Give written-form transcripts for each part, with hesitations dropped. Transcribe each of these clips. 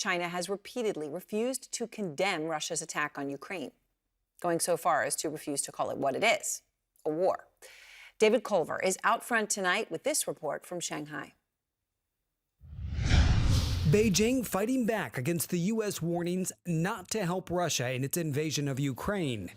China has repeatedly refused to condemn Russia's attack on Ukraine, going so far as to refuse to call it what it is, a war. David Culver is out front tonight with this report from Shanghai. Beijing fighting back against the U.S. warnings not to help Russia in its invasion of Ukraine.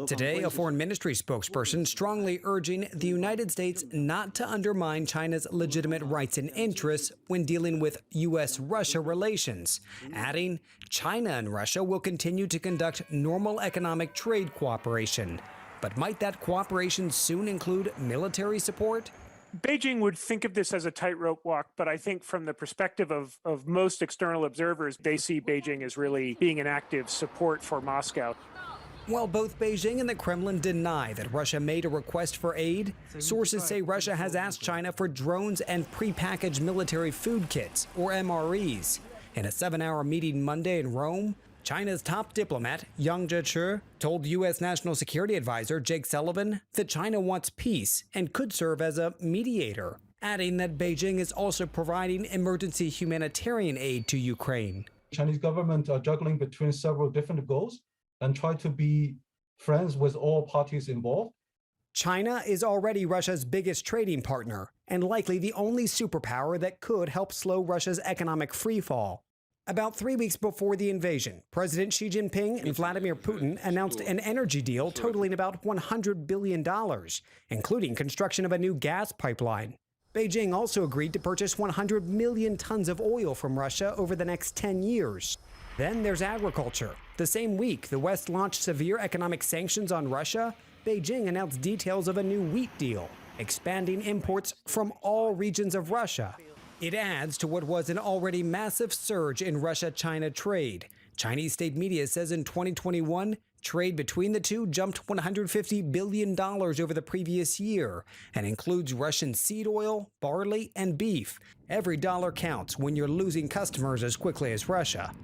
Today, a foreign ministry spokesperson strongly urging the United States not to undermine China's legitimate rights and interests when dealing with U.S.-Russia relations, adding China and Russia will continue to conduct normal economic trade cooperation. But might that cooperation soon include military support? Beijing would think of this as a tightrope walk, but I think from the perspective of most external observers, they see Beijing as really being an active support for Moscow. While both Beijing and the Kremlin deny that Russia made a request for aid, sources say Russia has asked China for drones and prepackaged military food kits, or MREs. In a 7-hour meeting Monday in Rome, China's top diplomat, Yang Jiechi, told U.S. National Security Advisor Jake Sullivan that China wants peace and could serve as a mediator, adding that Beijing is also providing emergency humanitarian aid to Ukraine. Chinese government are juggling between several different goals and try to be friends with all parties involved. China is already Russia's biggest trading partner and likely the only superpower that could help slow Russia's economic freefall. About 3 weeks before the invasion, President Xi Jinping and Vladimir Putin announced an energy deal totaling about $100 billion, including construction of a new gas pipeline. Beijing also agreed to purchase 100 million tons of oil from Russia over the next 10 years. Then there's agriculture. The same week the West launched severe economic sanctions on Russia, Beijing announced details of a new wheat deal, expanding imports from all regions of Russia. It adds to what was an already massive surge in Russia-China trade. Chinese state media says in 2021, trade between the two jumped $150 billion over the previous year and includes Russian seed oil, barley, and beef. Every dollar counts when you're losing customers as quickly as Russia.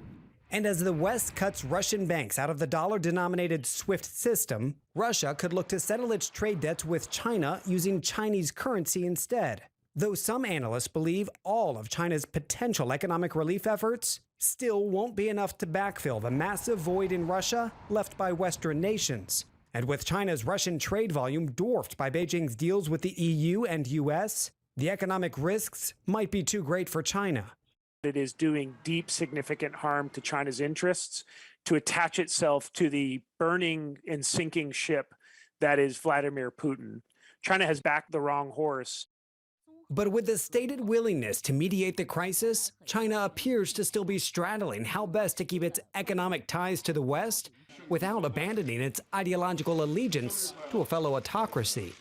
And as the West cuts Russian banks out of the dollar-denominated SWIFT system, Russia could look to settle its trade debts with China using Chinese currency instead. Though some analysts believe all of China's potential economic relief efforts still won't be enough to backfill the massive void in Russia left by Western nations. And with China's Russian trade volume dwarfed by Beijing's deals with the EU and US, the economic risks might be too great for China. It is doing deep, significant harm to China's interests to attach itself to the burning and sinking ship that is Vladimir Putin. China has backed the wrong horse. But with the stated willingness to mediate the crisis, China appears to still be straddling how best to keep its economic ties to the West without abandoning its ideological allegiance to a fellow autocracy.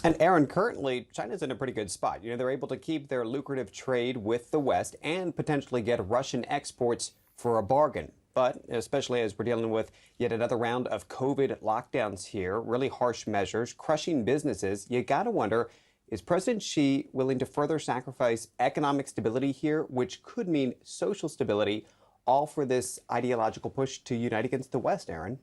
And Aaron, currently, China's in a pretty good spot. They're able to keep their lucrative trade with the West and potentially get Russian exports for a bargain. But especially as we're dealing with yet another round of COVID lockdowns here, really harsh measures, crushing businesses, you got to wonder, is President Xi willing to further sacrifice economic stability here, which could mean social stability, all for this ideological push to unite against the West, Aaron?